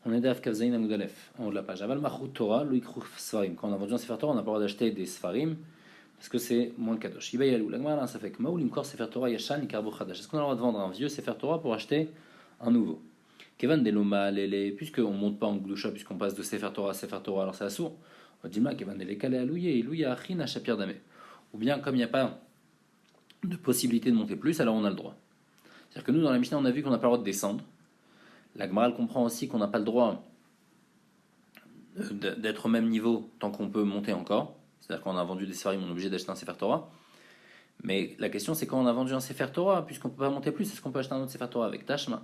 On est d'Af Kavzaïn Amoudalef, en haut de la page. Aval Machut Torah, Loïkrouf Sfarim. Quand on a vendu un Sefer Torah, on n'a pas le droit d'acheter des Sfarim, parce que c'est moins kadosh. Iba Yalou, la Gemara, ça fait que Maoul Imkor Sefer Torah Yashan Ikarbo Chadash. Est-ce qu'on a le droit de vendre un vieux Sefer Torah pour acheter un nouveau? Kevan Deloma, puisqu'on ne monte pas en Gdusha, puisqu'on passe de Sefer Torah à Sefer Torah, alors c'est assourd. On dit là, Kevan Delekale Alouye, Louya Achin Achapir Dame. Ou bien, comme il n'y a pas de possibilité de monter plus, alors on a le droit. C'est-à-dire que nous, dans la Mishnah, on a vu qu'on n'a pas le droit de descendre. La Gemara comprend aussi qu'on n'a pas le droit d'être au même niveau tant qu'on peut monter encore. C'est-à-dire qu'on a vendu des Sefarim, on est obligé d'acheter un Sefer Torah. Mais la question, c'est quand on a vendu un Sefer Torah, puisqu'on ne peut pas monter plus, est-ce qu'on peut acheter un autre Sefer Torah avec Tashma?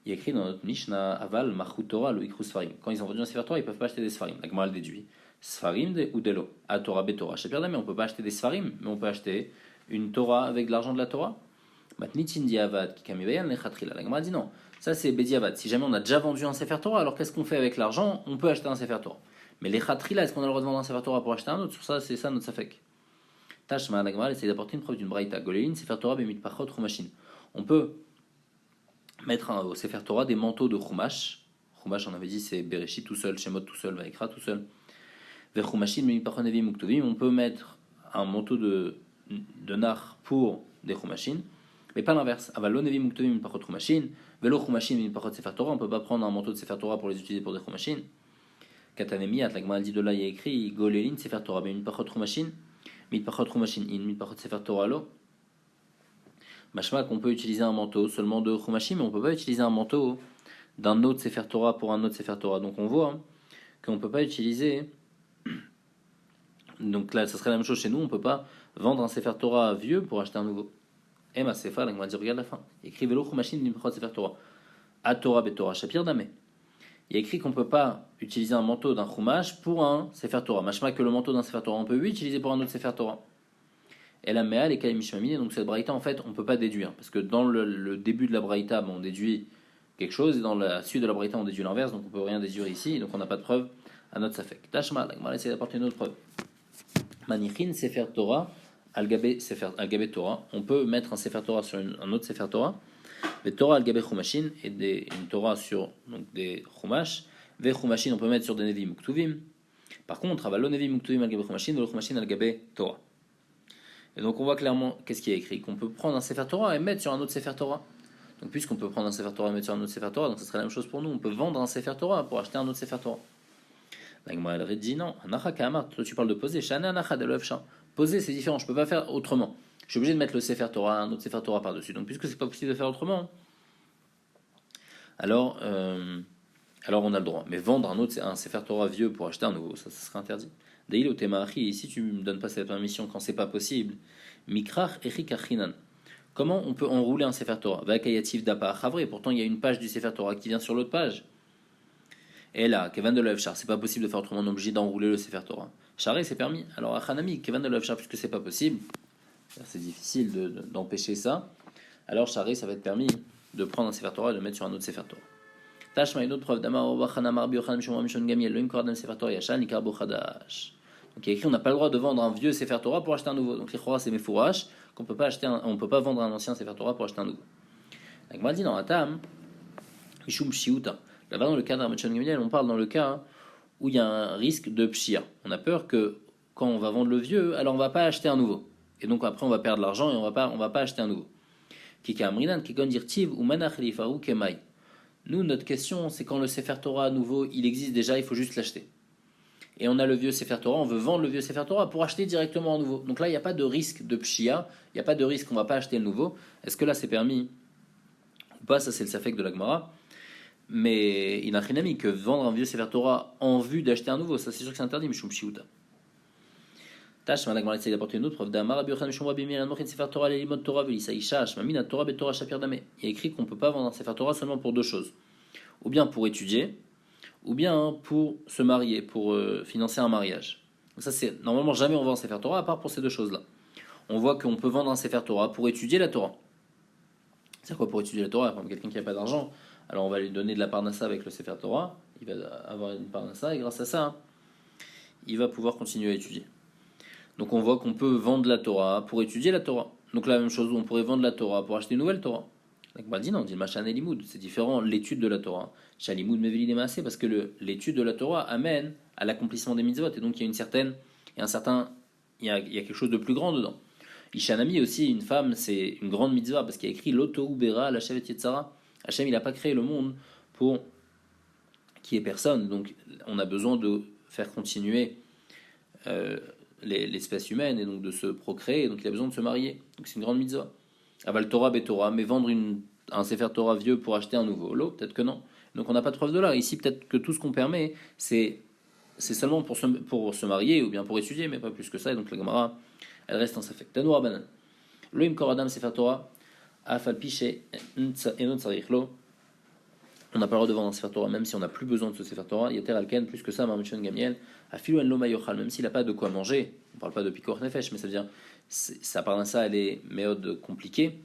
Il y a écrit dans notre Mishnah Aval, Machut Torah, Loïkrou Sfarim. Quand ils ont vendu un Sefer Torah, ils ne peuvent pas acheter des Sfarim. La Gemara le déduit. Sfarim ou Delo. A Torah, B Torah. Mais on ne peut pas acheter des Sfarim, mais on peut acheter une Torah avec de l'argent de la Torah. Matnitin Diavad, Kikamibayan, Lechatri. La Gemara dit non. Ça, c'est Bediavad. Si jamais on a déjà vendu un Sefer Torah, alors qu'est-ce qu'on fait avec l'argent? On peut acheter un Sefer Torah. Mais les Khatrila, est-ce qu'on a le droit de vendre un Sefer Torah pour acheter un autre? Sur ça, c'est ça notre Safek. Tashma, la Gemara essaie d'apporter une preuve d'une Braïta. Golelin, Sefer Torah, Bemit Pachot, Chumachin. On peut mettre au Sefer Torah des manteaux de Chumash. Chumash, on avait dit, c'est Bereshit tout seul, Shemot tout seul, Vaikra tout seul. Vers Chumachin, Bemit Pachot, Nevi, Muktuvim. On peut mettre un manteau de nar pour des Chumachin. Mais pas l'inverse. Avalo Nevi Muktuvim, Pachot, Chumachin. Velo Chumachin, Bemit Pachot, Sefer Torah. On ne peut pas prendre un manteau de Sefer Torah pour les utiliser pour des Chumachin. Katanemiat, la Gemara dit de là, il y a écrit Golelin, Sefer Torah, Bemit Pachot, Chumachin. Mit Pachot Chumachin in, Mit Pachot Sefer Torah lo. Mashma qu'on peut utiliser un manteau seulement de Chumashim, mais on ne peut pas utiliser un manteau d'un autre Sefer Torah pour un autre Sefer Torah. Donc on voit qu'on ne peut pas utiliser. Donc là, ça serait la même chose chez nous, on ne peut pas vendre un Sefer Torah vieux pour acheter un nouveau. Emma Sefa, on va dire, regarde la fin. Écrivez-le Chumashim Mit Pachot Sefer Torah. A Torah be Torah, Shapir Dame. Il y a écrit qu'on ne peut pas utiliser un manteau d'un Chumash pour un Sefer Torah. Mashma que le manteau d'un Sefer Torah, on peut l'utiliser pour un autre Sefer Torah. Et la Méa, les Kalim Mishmamine, donc cette Braïta, en fait, on ne peut pas déduire. Parce que dans le début de la Braïta, on déduit quelque chose, et dans la suite de la Braïta, on déduit l'inverse, donc on ne peut rien déduire ici, donc on n'a pas de preuve à notre Safek. Tashma, on va essayer d'apporter une autre preuve. Manichin, Sefer Torah, Al-Gabé Torah. On peut mettre un Sefer Torah sur un autre Sefer Torah. Des Torah Al-Gabé Chumashin, et une Torah sur donc, des Chumash. Ve Chumashin, on peut mettre sur des Nevi Muktuvim. Par contre, Avalo Nevi Muktuvim Al-Gabé Chumashin, Velo Chumashin Al-Gabé Torah. Et donc on voit clairement qu'est-ce qui est écrit, qu'on peut prendre un Sefer Torah et mettre sur un autre Sefer Torah. Donc puisqu'on peut prendre un Sefer Torah et mettre sur un autre Sefer Torah, donc ce serait la même chose pour nous. On peut vendre un Sefer Torah pour acheter un autre Sefer Torah. La Gemara elle dit non, Anacha Kahamar, toi tu parles de poser, Shana Anacha de l'Ofsha. Poser c'est différent, je peux pas faire autrement. Je suis obligé de mettre le Sefer Torah, un autre Sefer Torah par-dessus. Donc puisque c'est pas possible de faire autrement, alors on a le droit. Mais vendre un Sefer Torah vieux pour acheter un nouveau, ça serait interdit. Deilo Temachi, si tu me donnes pas cette permission quand c'est pas possible, Mikrach Echik Achinan. Comment on peut enrouler un Sefer Torah? Vakayatif Dapa Chavre, pourtant il y a une page du Sefer Torah qui vient sur l'autre page. Et là, Kevan de l'Evchar, c'est pas possible de faire autrement, on est obligé d'enrouler le Sefer Torah. Charé, c'est permis. Alors, Achanami, Kevan de l'Evchar, puisque c'est pas possible, c'est difficile d'empêcher ça. Alors, Charé, ça va être permis de prendre un Sefer Torah et de le mettre sur un autre Sefer Torah. Tashma, une autre preuve. Damar, Obachanamar, Biochanam, Shomra, Mishon, Gamiel, le Inkordam, Sefer Torah, Yashan, Ikarbo Chadash. Donc, il y a écrit, on n'a pas le droit de vendre un vieux Sefer Torah pour acheter un nouveau. Donc, les Chora, c'est Mefourash, qu'on peut pas acheter on peut pas vendre un ancien Sefer Torah pour acheter un nouveau. La Gemara dit dans Atam, Mishum Shiuta. Là-bas, dans le cas d'Armachon Gamliel, on parle dans le cas où il y a un risque de pshia. On a peur que quand on va vendre le vieux, alors on va pas acheter un nouveau. Et donc après, on va perdre l'argent et on va pas acheter un nouveau. Kika Amrinan, Kikon Dirtiv, ou Manach Lifaou Kemai. Nous, notre question, c'est quand le Sefer Torah nouveau, il existe déjà, il faut juste l'acheter. Et on a le vieux Sefer Torah, on veut vendre le vieux Sefer Torah pour acheter directement un nouveau. Donc là, il n'y a pas de risque de pshia, il n'y a pas de risque qu'on va pas acheter le nouveau. Est-ce que là, c'est permis ou pas? Ça, c'est le Safek de la Gemara. Mais il n'a rien ami que vendre un vieux Sefer Torah en vue d'acheter un nouveau, ça c'est sûr que c'est interdit, Mishum Shiuta. Tâche, Madame Gemara essaie d'apporter une autre preuve. Damar Abiochan Mishum Rabbi Mir Mochin Sefer Torah Lelimot Torah Velisaïcha Shmamina Torah Betorah Shapir Dame. Il y a écrit qu'on ne peut pas vendre un Sefer Torah seulement pour deux choses, ou bien pour étudier, ou bien pour se marier, pour financer un mariage. Donc ça c'est normalement jamais on vend un Sefer Torah à part pour ces deux choses-là. On voit qu'on peut vendre un Sefer Torah pour étudier la Torah. C'est quoi pour étudier la Torah? Par exemple, quelqu'un qui n'a pas d'argent. Alors on va lui donner de la parnassa avec le Sefer Torah, il va avoir une parnassa et grâce à ça, il va pouvoir continuer à étudier. Donc on voit qu'on peut vendre la Torah pour étudier la Torah. Donc la même chose, on pourrait vendre la Torah pour acheter une nouvelle Torah. Donc, dit non, on dit le machan et limoud, c'est différent l'étude de la Torah. Shalimoud mevili démassé, parce que l'étude de la Torah amène à l'accomplissement des mitzvot, et donc il y a il y a quelque chose de plus grand dedans. Ishanami aussi, une femme, c'est une grande mitzvah, parce qu'il y a écrit Loto Bera, la Shevet Yetzara. Hachem, il n'a pas créé le monde pour qu'il n'y ait personne, donc on a besoin de faire continuer l'espèce humaine, et donc de se procréer, donc il a besoin de se marier. Donc c'est une grande mitzvah. Aval Torah Betorah, mais vendre un Sefer Torah vieux pour acheter un nouveau lot, peut-être que non. Donc on n'a pas de preuve de là. Ici, peut-être que tout ce qu'on permet, c'est seulement pour se marier ou bien pour étudier, mais pas plus que ça. Et donc la Gemara, elle reste en safek. Tanoura banan. Loim koradam Sefer Torah, afal piché enot sarich lo. On n'a pas le droit de vendre un Sefer Torah, même si on n'a plus besoin de ce Sefer Torah. Yeter alken, plus que ça, Marmichon Gamiel, afilu en lo mayochal, même s'il n'a pas de quoi manger. On ne parle pas de pikor nefesh, mais ça veut dire, ça parle de ça, elle est méthode compliquée.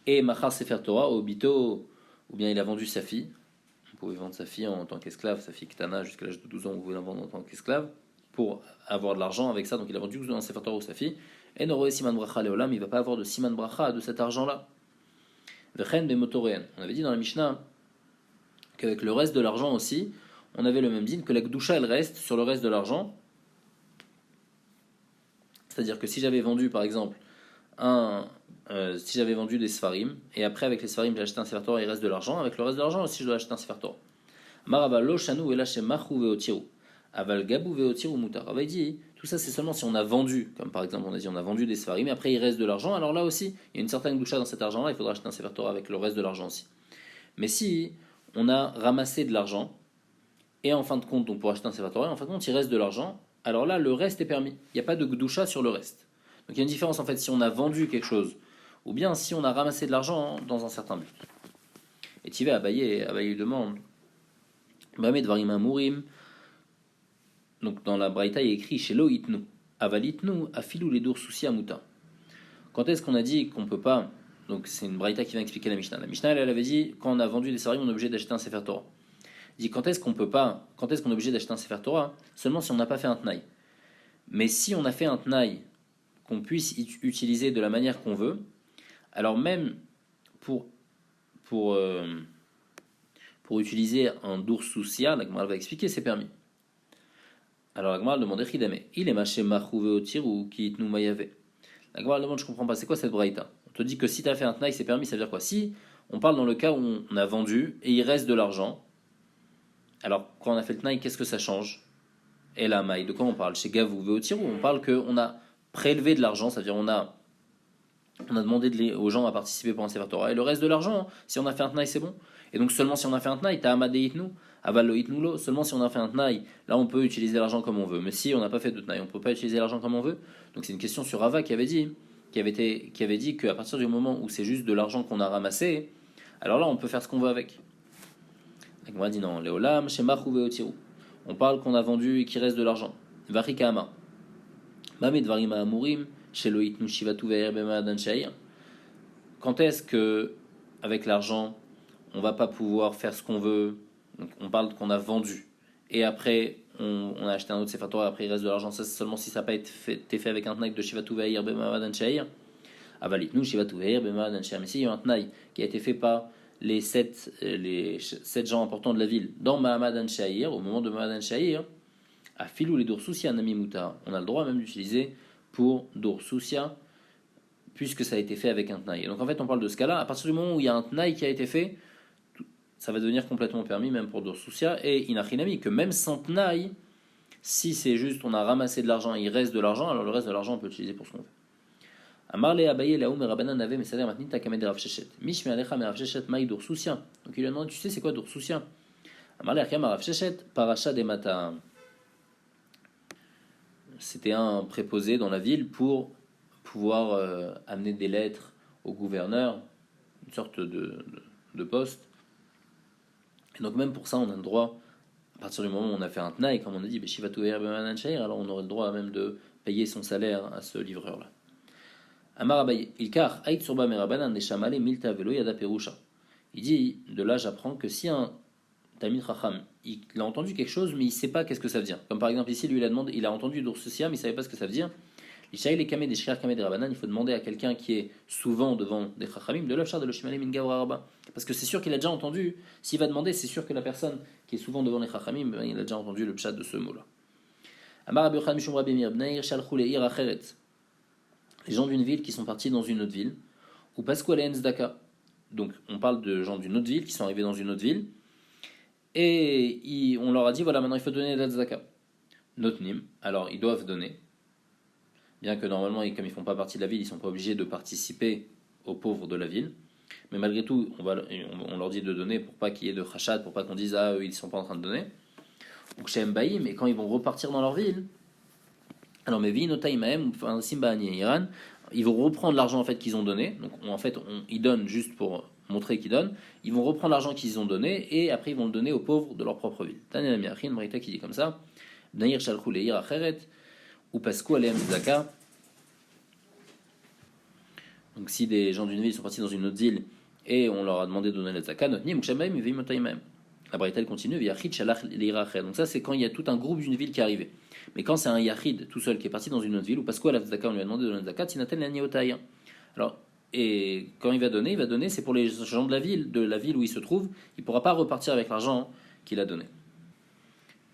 Et Machar Sefer Torah, au bito, ou bien il a vendu sa fille. On pouvait vendre sa fille en tant qu'esclave, sa fille Ktana, jusqu'à l'âge de 12 ans, on pouvait la vendre en tant qu'esclave, pour avoir de l'argent avec ça. Donc il a vendu un Sefer Torah ou sa fille. Et Noroé Siman Bracha Leolam, il ne va pas avoir de Siman Bracha de cet argent-là. Vechen Bemotoréen. On avait dit dans la Mishnah qu'avec le reste de l'argent aussi, on avait le même din, que la Gdusha elle reste sur le reste de l'argent. C'est-à-dire que si j'avais vendu par exemple si j'avais vendu des Sfarim, et après avec les Sfarim j'ai acheté un Sefer Torah, il reste de l'argent, avec le reste de l'argent aussi je dois acheter un Sefer Torah. Marava lo shanu ela shemachu veotiru. Aval gabu veotiru mutar. Rava dit, tout ça c'est seulement si on a vendu, comme par exemple on a dit on a vendu des Sfarim, et après il reste de l'argent, alors là aussi il y a une certaine Gdusha dans cet argent-là, il faudra acheter un Sefer Torah avec le reste de l'argent aussi. Mais si on a ramassé de l'argent, et en fin de compte, donc pour acheter un Sefer Torah, en fin de compte il reste de l'argent, alors là le reste est permis, il n'y a pas de Gdusha sur le reste. Donc il y a une différence en fait si on a vendu quelque chose, ou bien si on a ramassé de l'argent dans un certain but. Et tu vas Abaye demande, Bamed Varima Mourim, donc dans la Braïta il est écrit chez Lo Itnu, Avalitnu, Afilou les Dour Souci Amuta. Quand est-ce qu'on a dit qu'on peut pas, donc c'est une Braïta qui vient expliquer la Mishnah. La Mishnah elle avait dit quand on a vendu des Sarim on est obligé d'acheter un Sefer Torah. Il dit quand est-ce qu'on est obligé d'acheter un Sefer Torah? Seulement si on n'a pas fait un Tnaï. Mais si on a fait un Tnaï qu'on puisse utiliser de la manière qu'on veut, alors même pour utiliser un dour soucia, la Gemara va expliquer, c'est permis. Alors la Gemara demande Chidame, il est maché machouvé au tir ou qui itnou mayave. La Gemara demande, je comprends pas, c'est quoi cette braïta? On te dit que si tu as fait un tnaï, c'est permis, ça veut dire quoi? Si on parle dans le cas où on a vendu et il reste de l'argent, alors quand on a fait le tnaï, qu'est-ce que ça change? Et la maille, de quoi on parle? Chez Gavou ou tir, on parle qu'on a prélevé de l'argent, c'est-à-dire on a demandé aux gens à participer pour un Sefer Torah. Et le reste de l'argent, si on a fait un tnaï, c'est bon. Et donc seulement si on a fait un tnaï, t'as amadé itnou, aval lo itnou lo, seulement si on a fait un tnaï, là on peut utiliser l'argent comme on veut. Mais si on n'a pas fait de tnaï, on peut pas utiliser l'argent comme on veut. Donc c'est une question sur Rava qui avait dit qu'à partir du moment où c'est juste de l'argent qu'on a ramassé, alors là on peut faire ce qu'on veut avec. Donc moi dit non, Léolam, Shemach ou Veotiru. On parle qu'on a vendu et qu'il reste de l'argent. Varika Ama. Mamed Varima Amurim. Quand est-ce que, avec l'argent, on va pas pouvoir faire ce qu'on veut? Donc, on parle qu'on a vendu et après on a acheté un autre Sefer Torah, après il reste de l'argent. Ça c'est seulement si ça n'a pas été fait avec un tnaï de Shivatu Ve'ir B'Ma'adan Sha'ir. Avalitnu Shivatu Ve'ir B'Ma'adan Sha'ir. Mais s'il y a un tnaï qui a été fait par les sept gens importants de la ville dans Ma'adan Sha'ir, au moment de Ma'adan Sha'ir, à Filou les Doursoussi Anami Muta, on a le droit même d'utiliser pour Dour Soucia, puisque ça a été fait avec un tnaï. Donc en fait, on parle de ce cas-là. À partir du moment où il y a un tnaï qui a été fait, ça va devenir complètement permis, même pour Dour Soucia. Et Inachinami, que même sans tnaï, si c'est juste on a ramassé de l'argent, il reste de l'argent, alors le reste de l'argent on peut l'utiliser pour ce qu'on veut. Amarle Abaye Laoum et Rabbanan Nave Mesader Matnita Kamed Rav Shechet. Mishme Alecha Rav Shechet Maï Dour Soucia. Donc il lui a demandé, tu sais c'est quoi Dour Soucia? Amarle Acham Rav Shechet Paracha des Mata. C'était un préposé dans la ville pour pouvoir amener des lettres au gouverneur, une sorte de poste. Et donc même pour ça, on a le droit, à partir du moment où on a fait un tnaï, comme on a dit, alors on aurait le droit même de payer son salaire à ce livreur-là. Amar Abaye, Ilkar, Aït Surba Merabanan, Neshamale, Milta Velo Yada Perusha. Il dit, de là j'apprends que si un Talmid Chacham, il a entendu quelque chose, mais il ne sait pas qu'est-ce que ça veut dire. Comme par exemple ici, lui il a entendu Dour Soucia, mais il ne savait pas ce que ça veut dire. Ishaïl et Kamed et Shriar Kamed et Rabanan, il faut demander à quelqu'un qui est souvent devant des Chachamim de l'Afshar de l'Oshimale min Gavra Rabba. Parce que c'est sûr qu'il a déjà entendu, s'il va demander, c'est sûr que la personne qui est souvent devant les Chachamim, il a déjà entendu le pshat de ce mot-là. Amar Rabbi Yochanan Mishum Rabbi Meir, Bnei Ir Shalchou Le'ir Acheret. Les gens d'une ville qui sont partis dans une autre ville, ou Pasku Alein Zdaka. Donc on parle de gens d'une autre ville qui sont arrivés dans une autre ville, et on leur a dit voilà, maintenant il faut donner la Zdaka. Notnim, alors ils doivent donner. Bien que normalement, comme ils ne font pas partie de la ville, ils ne sont pas obligés de participer aux pauvres de la ville. Mais malgré tout, on leur dit de donner pour pas qu'il y ait de khachat, pour pas qu'on dise ah eux ils ne sont pas en train de donner. Donc chez Mbaïm, et quand ils vont repartir dans leur ville, alors mais Vinotaïmaem, enfin Simba Iran, ils vont reprendre l'argent en fait qu'ils ont donné. Donc ils donnent juste pour montrer qu'ils donnent. Ils vont reprendre l'argent qu'ils ont donné et après ils vont le donner aux pauvres de leur propre ville. Tania Miachin, Marita qui dit comme ça, Bnaïr Shalchou Leir Acheret. Ou Pasco Aleem Zaka. Donc si des gens d'une ville sont partis dans une autre ville et on leur a demandé de donner la Zaka, Notnim Kshabaim Vimotaïmaim. La Braïta continue, Yachid Shalach Leiracher. Donc ça c'est quand il y a tout un groupe d'une ville qui est arrivé. Mais quand c'est un Yachid tout seul qui est parti dans une autre ville, ou Pasco Aleem Zaka, on lui a demandé de donner la Zaka, Tinatel Naniotaya. Alors, et quand il va donner, c'est pour les gens de la ville où il se trouve, il ne pourra pas repartir avec l'argent qu'il a donné.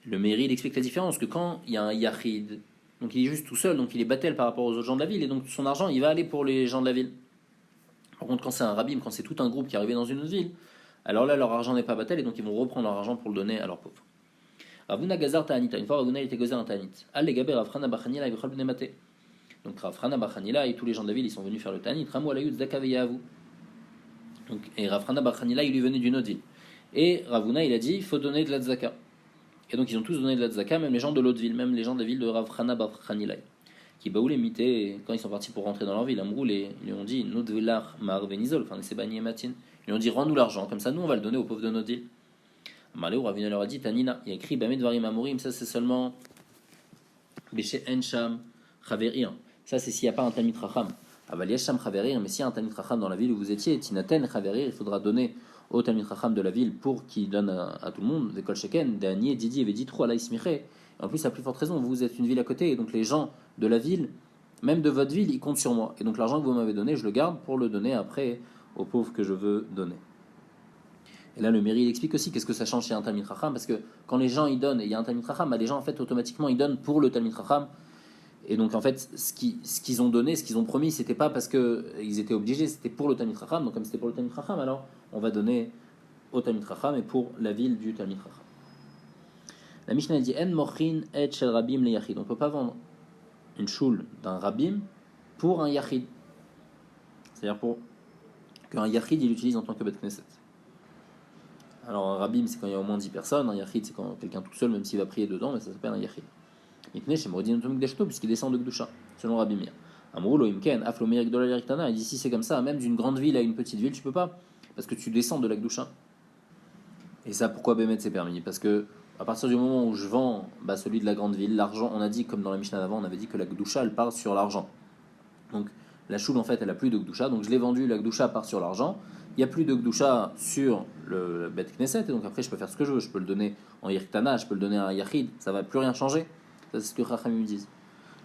Le Meiri il explique la différence, que quand il y a un Yachid, donc il est juste tout seul, donc il est battel par rapport aux autres gens de la ville, et donc son argent il va aller pour les gens de la ville. Par contre quand c'est un rabbin, quand c'est tout un groupe qui est arrivé dans une autre ville, alors là leur argent n'est pas battel, et donc ils vont reprendre leur argent pour le donner à leurs pauvres. Ravuna Gazar Ta'anita, une fois Ravuna il était gazar un Ta'anit. Al Gaber Rafrana Bachanila et Vichal Bnemate. Donc Rafrana Bachanila et tous les gens de la ville ils sont venus faire le Ta'anit. Ramou Alayud Zakaveyavu. Donc et Rafrana Bachanila il lui venait d'une autre ville. Et Ravuna il a dit il faut donner de la tzaka. Et donc ils ont tous donné de la tzaka, même les gens de l'autre ville, même les gens de la ville de Rav Chana Bar Chanilai, qui baoulaient mité quand ils sont partis pour rentrer dans leur ville. Amrou ils lui ont dit Nodvelar Mar Venizol, enfin c'est Bani et Matin. Ils lui ont dit rends-nous l'argent, comme ça nous on va le donner aux pauvres de notre ville. Malé Ravina leur a dit Tanina, il y a écrit Bamed Varim Amorim, ça c'est seulement Béché Encham Chaverir. Ça c'est s'il n'y a pas un Talmid Chacham. Aval Yesham Chaverir, mais s'il y a un Talmid Chacham dans la ville où vous étiez, Tinaten Chaverir, il faudra donner au Talmid Chacham de la ville pour qu'il donne à tout le monde, des Kol Sheken, Daniel, Didi, avait dit trop à l'Aïsmiché. En plus, à plus forte raison, vous êtes une ville à côté, et donc les gens de la ville, même de votre ville, ils comptent sur moi. Et donc l'argent que vous m'avez donné, je le garde pour le donner après aux pauvres que je veux donner. Et là, le Meiri, il explique aussi qu'est-ce que ça change chez un Talmid Chacham, parce que quand les gens ils donnent, et il y a un Talmid Chacham, bah, les gens en fait automatiquement ils donnent pour le Talmid Chacham. Et donc en fait, ce qu'ils ont donné, ce qu'ils ont promis, c'était pas parce qu'ils étaient obligés, c'était pour le Talmid Chacham. Donc comme c'était pour le Talmid Chacham, alors on va donner au Talmid Chacham et pour la ville du Talmid Chacham. La Mishnah dit En mochin et shel rabim le yachid. On ne peut pas vendre une choule d'un rabim pour un yachid. C'est-à-dire pour qu'un yachid il l'utilise en tant que bet knesset. Alors un rabim c'est quand il y a au moins 10 personnes, un yachid c'est quand quelqu'un tout seul, même s'il va prier dedans, mais ça s'appelle un yachid. Puisqu'il descend de Gdusha, selon Rabbi Meir. Il dit si c'est comme ça, même d'une grande ville à une petite ville, tu peux pas, parce que tu descends de la Gdusha. Et ça, pourquoi Bémet c'est permis? Parce que à partir du moment où je vends celui de la grande ville, l'argent, on a dit, comme dans la Mishnah d'avant, on avait dit que la Gdusha elle part sur l'argent. Donc la choule en fait elle a plus de Gdusha, donc je l'ai vendu, la Gdusha part sur l'argent. Il n'y a plus de Gdusha sur le Bet Knesset, et donc après je peux faire ce que je veux, je peux le donner en Yirktana, je peux le donner à un Yachid, ça va plus rien changer. Ça, c'est ce que Chachamim disent.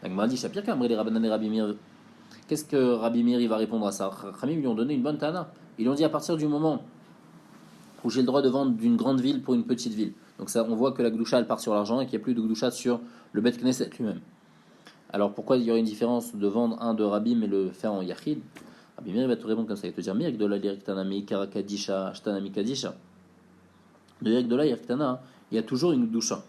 La Gemara dit Shapir Kamri les Rabbanan et Rabbi Meir. Qu'est-ce que Rabbi Meir va répondre à ça? Chachamim lui ont donné une bonne tana. Ils lui ont dit à partir du moment où j'ai le droit de vendre d'une grande ville pour une petite ville. Donc ça, on voit que la Gdusha elle part sur l'argent et qu'il n'y a plus de Gdusha sur le Bet Knesset lui-même. Alors pourquoi il y aurait une différence de vendre un de Rabbi mais le faire en Yachid? Rabbi Meir va te répondre comme ça. Il va te dire Mir Gdola Liriktanami Karakadisha Shtanami Kadisha. De Yirikdola Yiriktana, il y a toujours une Gdusha.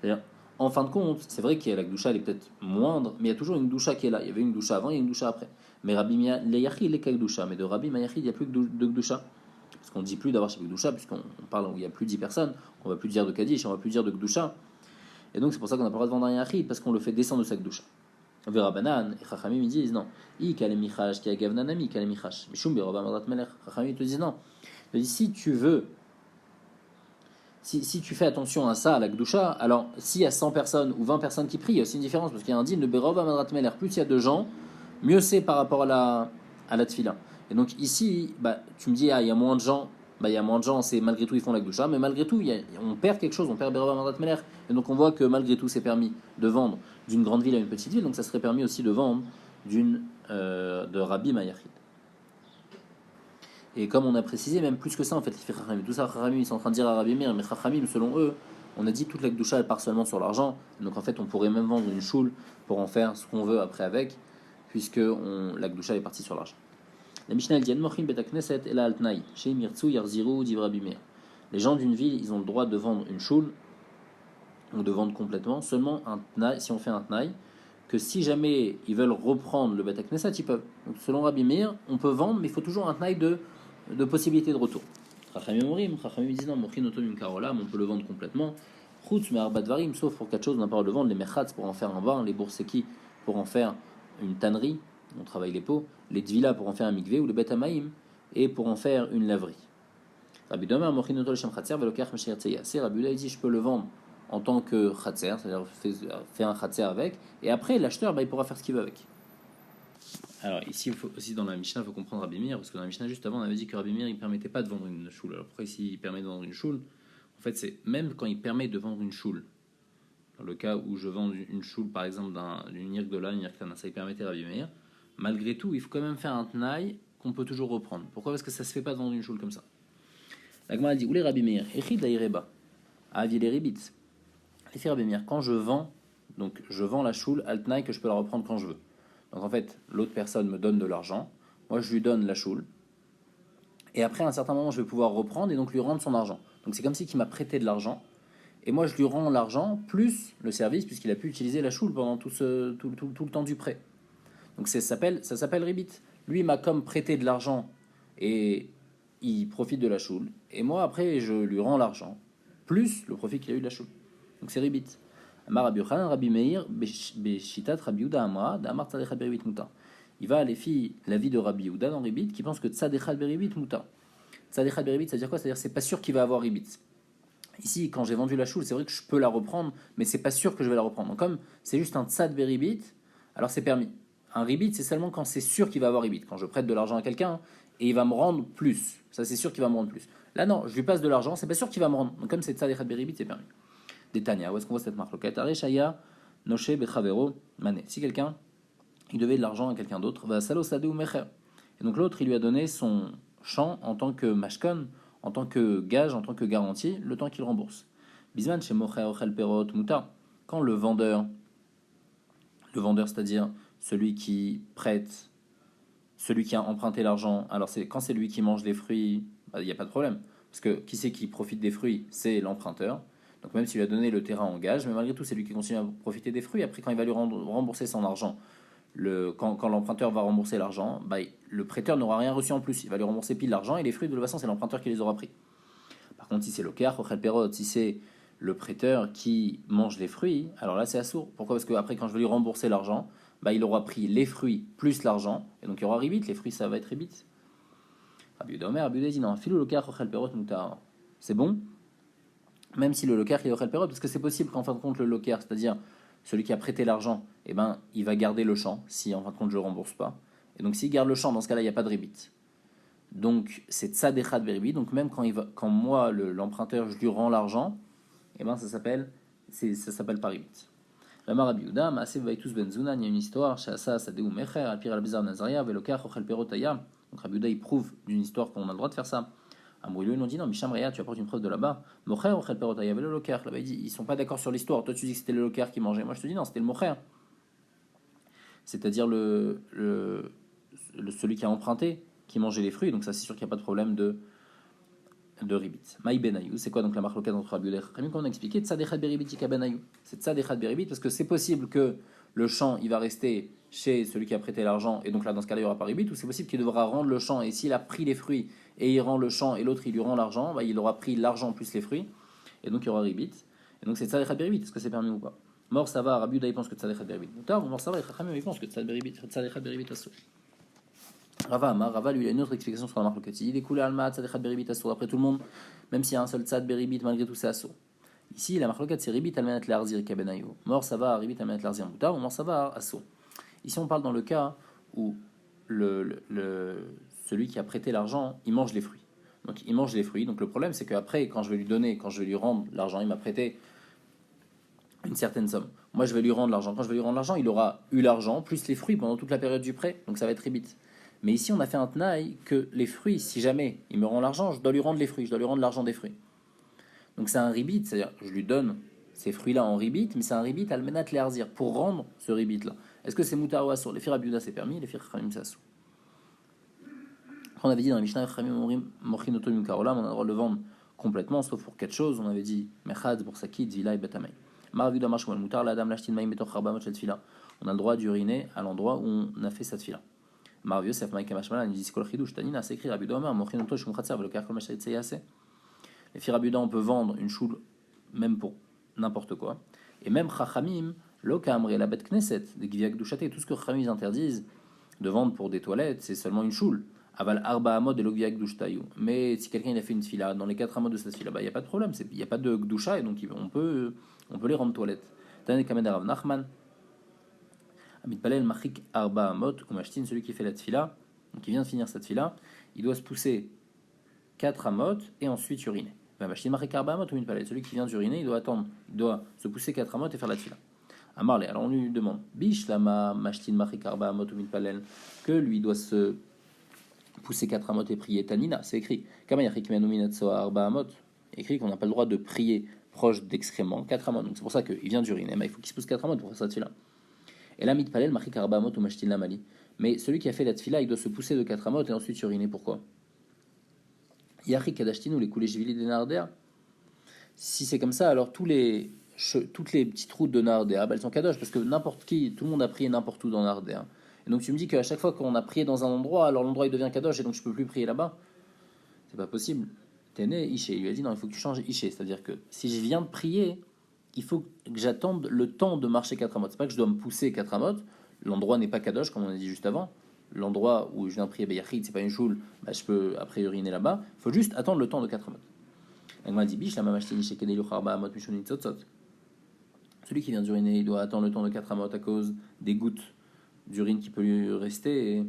C'est-à-dire, en fin de compte, c'est vrai que la Gdusha elle est peut-être moindre, mais il y a toujours une Gdusha qui est là. Il y avait une Gdusha avant, il y a une Gdusha après. Mais Rabbi Meir, les Yachid, il est qu'avec Gdusha. Mais de Rabbi Mayachid, il n'y a plus de Gdusha. Parce qu'on ne dit plus d'avoir chez Gdusha, puisqu'on parle où il n'y a plus 10 personnes. On ne va plus dire de Kaddish, on ne va plus dire de Gdusha. Et donc c'est pour ça qu'on n'a pas le droit de vendre un Yachid, parce qu'on le fait descendre de sa Gdusha. On verra Banan, et Chachamim ils disent non. I kalemichash, ki agavnanami, kalemichash. Mishum berobam adrat melech. Chachamim te disent non. Il dit si tu veux. Si tu fais attention à ça, à la Gdusha, alors s'il y a 100 personnes ou 20 personnes qui prient, il y a aussi une différence, parce qu'il y a un din de Berov Amadrat Meler, plus il y a de gens, mieux c'est par rapport à la tfila. Et donc ici, tu me dis, il y a moins de gens, bah, il y a moins de gens, c'est malgré tout ils font la gdoucha, mais malgré tout on perd quelque chose, on perd Berova Mandat Meler. Et donc on voit que malgré tout c'est permis de vendre d'une grande ville à une petite ville, donc ça serait permis aussi de vendre de Rabbi Mayachid. Et comme on a précisé, même plus que ça en fait, tout ça, Chachamim, ils sont en train de dire à Rabbi Meir, mais Chachamim, selon eux, on a dit toute la gdoucha elle part seulement sur l'argent, donc en fait on pourrait même vendre une choule pour en faire ce qu'on veut après avec, puisque la gdoucha est partie sur l'argent. La Mishnah elle dit Mochim bet hakneset ela al tnai, sheim yirtzu yarziru div Rabbi Meir. Les gens d'une ville, ils ont le droit de vendre une choule, ou de vendre complètement, seulement un tnaï, si on fait un tnaï, que si jamais ils veulent reprendre le bet hakneset, ils peuvent. Donc selon Rabbi Meir, on peut vendre, mais il faut toujours un tnaï de possibilité de retour. Chachamim disent non, Mochin otom karolam, on peut le vendre complètement. Chutz me arbat varim, sauf pour quatre choses, on n'a pas le droit de le vendre, les mechatz pour en faire un vin, les bourseki pour en faire une tannerie, on travaille les pots, les dvila pour en faire un mikvé, ou le bet hamaim, et pour en faire une laverie. Rabbi Domer, Mochin otom shem chatzer, velokach mesher tzeya. C'est Rabbi Uda, il dit je peux le vendre en tant que chatzer, c'est-à-dire faire un chatzer avec, et après l'acheteur, il pourra faire ce qu'il veut avec. Alors ici, il faut, aussi dans la Mishnah, il faut comprendre Rabbi Meir, parce que dans la Mishnah, juste avant, on avait dit que Rabbi Meir, il ne permettait pas de vendre une choule. Alors pourquoi ici, il permet de vendre une choule? En fait, c'est même quand il permet de vendre une choule, dans le cas où je vends une choule, par exemple, d'une Yirgdola, une Yirktana, ça il permettait Rabbi Meir, malgré tout, il faut quand même faire un tnaï qu'on peut toujours reprendre. Pourquoi? Parce que ça ne se fait pas de vendre une choule comme ça. La Gemara dit, où les Rabbi Meir? Echid daïreba, avi les ribit. Les Rabbi Meir, quand je vends la choule al tnaï que je peux la reprendre quand je veux. Donc en fait, l'autre personne me donne de l'argent, moi je lui donne la choule, et après à un certain moment je vais pouvoir reprendre et donc lui rendre son argent. Donc c'est comme si il m'a prêté de l'argent, et moi je lui rends l'argent plus le service puisqu'il a pu utiliser la choule pendant tout le temps du prêt. Donc ça s'appelle ribit. Lui m'a comme prêté de l'argent et il profite de la choule, et moi après je lui rends l'argent plus le profit qu'il a eu de la choule. Donc c'est ribit. Amar Rabbi Yochanan, Rabbi Meir, Beshitat Rabbi Yehuda Amra, Damar Tzadechad Beribit Muta. Il va à l'éfi l'avis de Rabbi Yehuda dans Ribit qui pense que Tzadechad Beribit Muta. Tzadechad Beribit, ça veut dire quoi? C'est-à-dire c'est pas sûr qu'il va avoir Ribit. Ici, quand j'ai vendu la choule, c'est vrai que je peux la reprendre, mais c'est pas sûr que je vais la reprendre. Donc comme c'est juste un Tzad Beribit, alors c'est permis. Un Ribit, c'est seulement quand c'est sûr qu'il va avoir Ribit. Quand je prête de l'argent à quelqu'un et il va me rendre plus, ça c'est sûr qu'il va me rendre plus. Là non, je lui passe de l'argent, c'est pas sûr qu'il va me rendre. Donc comme c'est Tzadechad Beribit, c'est permis. Tania, où est-ce qu'on voit cette marque? Areshaya, Noshe, Bechavero, Mané. Si quelqu'un, il devait de l'argent à quelqu'un d'autre, va Salo Sadeu Mecher. Et donc l'autre, il lui a donné son champ en tant que mashkon, en tant que gage, en tant que garantie, le temps qu'il rembourse. Bisman chez Mocher Ochel Perot Muta. Quand le vendeur, c'est-à-dire celui qui prête, celui qui a emprunté l'argent, alors quand c'est lui qui mange les fruits, il n'y a pas de problème. Parce que qui c'est qui profite des fruits? C'est l'emprunteur. Donc même s'il lui a donné le terrain en gage, mais malgré tout, c'est lui qui continue à profiter des fruits. Après, quand il va lui rembourser son argent, quand l'emprunteur va rembourser l'argent, le prêteur n'aura rien reçu en plus. Il va lui rembourser pile l'argent et les fruits, de toute façon, c'est l'emprunteur qui les aura pris. Par contre, si c'est si c'est le prêteur qui mange les fruits, alors là, c'est assourd. Pourquoi? Parce qu'après, quand je vais lui rembourser l'argent, il aura pris les fruits plus l'argent, et donc il y aura ribit. Les fruits, ça va être ribit. C'est bon, même si le loker il aurait le période, parce que c'est possible qu'en fin de compte le loker, c'est-à-dire celui qui a prêté l'argent, il va garder le champ si en fin de compte je ne rembourse pas. Et donc s'il garde le champ, dans ce cas-là, il n'y a pas de ribit. Donc c'est tzadechad beribit. Donc même quand moi l'emprunteur je lui rends l'argent, ça s'appelle pas ribit. Rama Rabbi Yehuda, Maaseh Vaitus Ben Zunan, il y a une histoire, Shasa Sadeu Mecher, Alpir Al-Bizar Nazaria, Veloker Ochel Perotaya. Donc Rabbi Yehuda il prouve d'une histoire qu'on a le droit de faire ça. Amrouilou, ils ont dit non, Misham Reya, tu apportes une preuve de là-bas. Mocher ou Chel Perotaya, le loker. Là-bas, il dit ils sont pas d'accord sur l'histoire. Toi, tu dis que c'était le loker qui mangeait. Moi, je te dis non, c'était le mocher. C'est-à-dire celui qui a emprunté, qui mangeait les fruits. Donc, ça, c'est sûr qu'il n'y a pas de problème de ribit. Maï Benayou, c'est quoi donc la marque locale entre Rabbi Yehuda et Chachamim? Comme on a expliqué, Tzadechad Beribit Tika Benayou. C'est Tzadechad Beribit parce que c'est possible que le champ, il va rester chez celui qui a prêté l'argent, et donc là, dans ce cas-là, il n'y aura pas ribit, ou c'est possible qu'il devra rendre le champ, et s'il a pris les fruits, et il rend le champ, et l'autre, il lui rend l'argent, il aura pris l'argent plus les fruits, et donc il y aura ribit. Et donc c'est Tzadechad Beribit, est-ce que c'est permis ou pas? Mort, ça va, Rabbi Yehuda, il pense que Tzadechad Beribit. Moutar, ou Mort, ça va, et Chachamim, il pense que Tzadechad Beribit assour. Rava, lui, il a une autre explication sur la marque locati. Il est coulé Alma, Tzadechad Beribit assour. Après tout le monde, même s'il y a un seul Tzad Beribit, malgré tout, c'est assour. Ici, la marque locati, c'est Ribit Almanat Larzir Kabenayo. Mort, ça va, Ribit Almanat Larzir Moutar, ou Mort, ça va, assour. Ici, on parle dans le cas où celui qui a prêté l'argent, il mange les fruits. Donc il mange les fruits. Donc le problème, c'est qu'après, quand je vais lui donner, quand je vais lui rendre l'argent, il m'a prêté une certaine somme. Moi, je vais lui rendre l'argent. Quand je vais lui rendre l'argent, il aura eu l'argent plus les fruits pendant toute la période du prêt. Donc ça va être ribit. Mais ici, on a fait un tenaï que les fruits, si jamais il me rend l'argent, je dois lui rendre les fruits, je dois lui rendre l'argent des fruits. Donc c'est un ribit, c'est-à-dire je lui donne ces fruits-là en ribit, mais c'est un ribit al menat le harzir, pour rendre ce ribit-là. Est-ce que c'est moutar ou assour? Les fir abiuda c'est permis, les fir khamim c'est assour. On avait dit dans la Mishnah, khamim mochinoto mimkarolam, on a le droit de le vendre complètement, sauf pour quatre choses. On avait dit mechad pour sa kid, zila et betamay. Maraviuda mashmal moutar la dame lashtin maïm betoch rabamot shel tfila. On a le droit d'uriner à l'endroit où on a fait cette fila. Mar Yosef Maïka Mashmala, il dit c'est quoi le chidouche? Tanina, c'est écrit Rabbi Domer, Mochinoto Shum Khatser, le Karkol Mashayt Seyase. Les filles Rabbi on peut vendre une choule même pour n'importe quoi. Et même Chachamim, Lokamre, la bête Knesset, des Gviak Douchaté, tout ce que Chachamim interdisent de vendre pour des toilettes, c'est seulement une choule. Aval Arba Amod et Logiak Douchtayou. Mais si quelqu'un il a fait une fila, dans les 4 amods de cette fila, il n'y a pas de problème, il n'y a pas de Gdoucha et donc on peut les rendre toilettes. Tané Kamed Rav Nachman. Mitpalel Machik Arba Amot ou Mashtin, celui qui fait la tfila, donc qui vient de finir cette tfila, il doit se pousser 4 amot et ensuite uriner. Mashtin Machik Arba Amot ou Mitpalel, celui qui vient d'uriner, il doit attendre, il doit se pousser 4 amot et faire la tfila. Amarle, alors on lui demande Bish Lama Mashtin Machik Arba Amot ou Mitpalel, que lui doit se pousser 4 amot et prier Tanina, c'est écrit. Kamayachik Menuminat Soa Arba Amot, écrit qu'on n'a pas le droit de prier proche d'excréments 4 amot, donc c'est pour ça qu'il vient d'uriner, mais il faut qu'il se pousse 4 amot pour faire sa tfila. Et là, mitpalel, machik arba amot ou mashtin lamali. Mais celui qui a fait la tfila, il doit se pousser de 4 amot et ensuite uriner. Pourquoi? Yachik kadashtin ou les coulées jvili des narder. Si c'est comme ça, alors toutes les petites routes de narder, elles sont kadosh parce que n'importe qui, tout le monde a prié n'importe où dans narder. Et donc tu me dis qu'à chaque fois qu'on a prié dans un endroit, alors l'endroit il devient kadosh et donc je peux plus prier là-bas. C'est pas possible. Téné, Ishe, il lui a dit non, il faut que tu changes Ishe. C'est-à-dire que si je viens de prier, il faut que j'attende le temps de marcher 4 amot. C'est pas que je dois me pousser 4 amot. L'endroit n'est pas kadosh, comme on a dit juste avant. L'endroit où je viens prier Beyachid, c'est pas une choule, bah, je peux après uriner là-bas. Il faut juste attendre le temps de 4 amot. Celui qui vient d'uriner, il doit attendre le temps de 4 amot à cause des gouttes d'urine qui peut lui rester.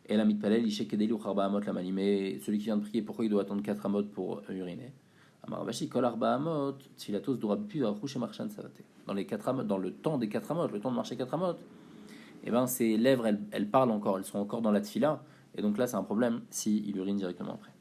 Et la mitpalel, il shake deli ou charba amot la mali. Mais celui qui vient de prier, pourquoi il doit attendre 4 amot pour uriner? Dans les 4 amot, dans le temps des 4 amot, le temps de marcher 4 amot, et ben ses lèvres elles parlent encore, elles sont encore dans la tfila, et donc là c'est un problème si il urine directement après.